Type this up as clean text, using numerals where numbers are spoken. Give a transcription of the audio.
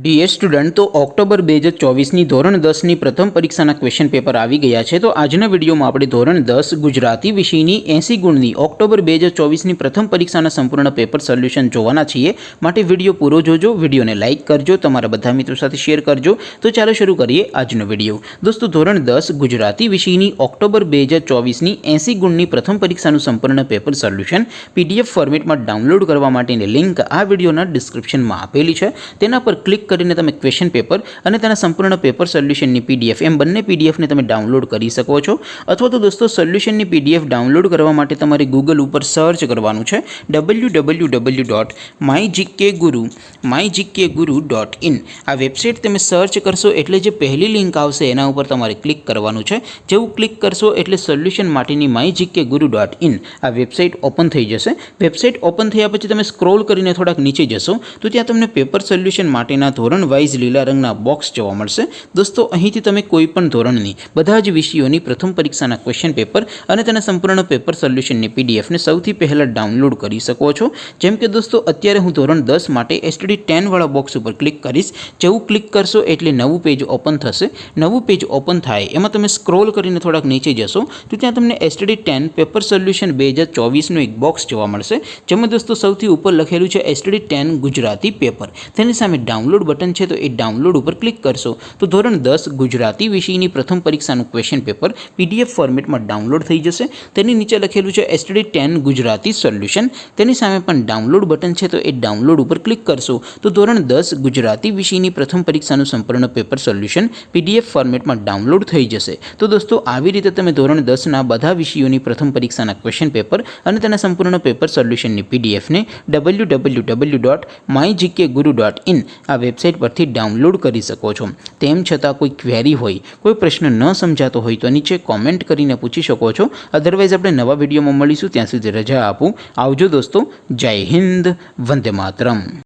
ડીએર student તો October 2024ની ધોરણ 10ની પ્રથમ પરીક્ષાના ક્વેશ્ચન પેપર આવી ગયા છે। તો આજના વિડીયોમાં આપણે ધોરણ 10 ગુજરાતી વિષયની 80 ગુણની ઓક્ટોબર 2024ની પ્રથમ પરીક્ષાના સંપૂર્ણ પેપર સોલ્યુશન જોવાના છીએ। માટે વિડીયો પૂરો જોજો, વિડીયોને લાઇક કરજો, તમારા બધા મિત્રો સાથે શેર કરજો। તો ચાલો શરૂ કરીએ આજનો વિડીયો। દોસ્તો ધોરણ 10 ગુજરાતી વિષયની ઓક્ટોબર 2024ની 80 ગુણની પ્રથમ પરીક્ષાનું સંપૂર્ણ પેપર સોલ્યુશન પીડીએફ ફોર્મેટમાં ડાઉનલોડ કરવા માટેની લિંક આ વિડીયોના ડિસ્ક્રિપ્શનમાં આપેલી છે। તેના પર ક્લિક કરીને તમે ક્વેશ્ચન પેપર અને તેના સંપૂર્ણ પેપર સોલ્યુશનની પીડીએફ એમ બંને પીડીએફને તમે ડાઉનલોડ કરી શકો છો। અથવા તો દોસ્તો સોલ્યુશનની પીડીએફ ડાઉનલોડ કરવા માટે તમારે ગૂગલ ઉપર સર્ચ કરવાનું છે www.mygkguru.in। આ વેબસાઇટ તમે સર્ચ કરશો એટલે જે પહેલી લિંક આવશે એના ઉપર તમારે ક્લિક કરવાનું છે। જેવું ક્લિક કરશો એટલે સોલ્યુશન માટેની mygkguru.in આ વેબસાઇટ ઓપન થઈ જશે। વેબસાઇટ ઓપન થયા પછી તમે સ્ક્રોલ કરીને થોડાક નીચે જશો તો ત્યાં તમને પેપર સોલ્યુશન માટેના ધોરણ વાઇઝ લીલા રંગના બોક્સ જોવા મળશે। દોસ્તો અહીંથી તમે કોઈ પણ ધોરણની બધા જ વિષયોની પ્રથમ પરીક્ષાના ક્વેશ્ચન પેપર અને તેના સંપૂર્ણ પેપર સોલ્યુશનની પીડીએફને સૌથી પહેલાં ડાઉનલોડ કરી શકો છો। જેમ કે દોસ્તો અત્યારે હું ધોરણ 10 માટે STD10 વાળા બોક્સ ઉપર ક્લિક કરીશ। જેવું ક્લિક કરશો એટલે નવું પેજ ઓપન થશે। નવું પેજ ઓપન થાય એમાં તમે સ્ક્રોલ કરીને થોડાક નીચે જશો તો ત્યાં તમને STD10 પેપર સોલ્યુશન 2024નું એક બોક્સ જોવા મળશે। જેમાં દોસ્તો સૌથી ઉપર લખેલું છે STD10 ગુજરાતી પેપર। તેની સામે ડાઉનલોડ બટન છે તો એ ડાઉનલોડ ઉપર ક્લિક કરશો તો ધોરણ 10 ગુજરાતી વિષયની પ્રથમ પરીક્ષાનું ક્વેશ્ચન પેપર પીડીએફ ફોર્મેટમાં ડાઉનલોડ થઈ જશે। તેની નીચે લખેલું છે STD10 ગુજરાતી સોલ્યુશન, તેની સામે પણ ડાઉનલોડ બટન છે તો એ ડાઉનલોડ ઉપર ક્લિક કરશો તો ધોરણ 10 ગુજરાતી વિષયની પ્રથમ પરીક્ષાનું સંપૂર્ણ પેપર સોલ્યુશન પીડીએફ ફોર્મેટમાં ડાઉનલોડ થઈ જશે। તો દોસ્તો આવી રીતે તમે ધોરણ 10ના બધા વિષયોની પ્રથમ પરીક્ષાના ક્વેશ્ચન પેપર અને તેના સંપૂર્ણ પેપર સોલ્યુશનની પીડીએફને www.mygkguru.in આ વેબસાઇટ પરથી ડાઉનલોડ કરી શકો છો। તેમ છતાં કોઈ ક્વેરી હોય, કોઈ પ્રશ્ન ન સમજાતો હોય તો નીચે કોમેન્ટ કરીને પૂછી શકો છો। અધરવાઇઝ આપણે નવા વિડીયોમાં મળીશું, ત્યાં સુધી રજા આપું। આવજો દોસ્તો, જય હિન્દ, વંદે માતરમ।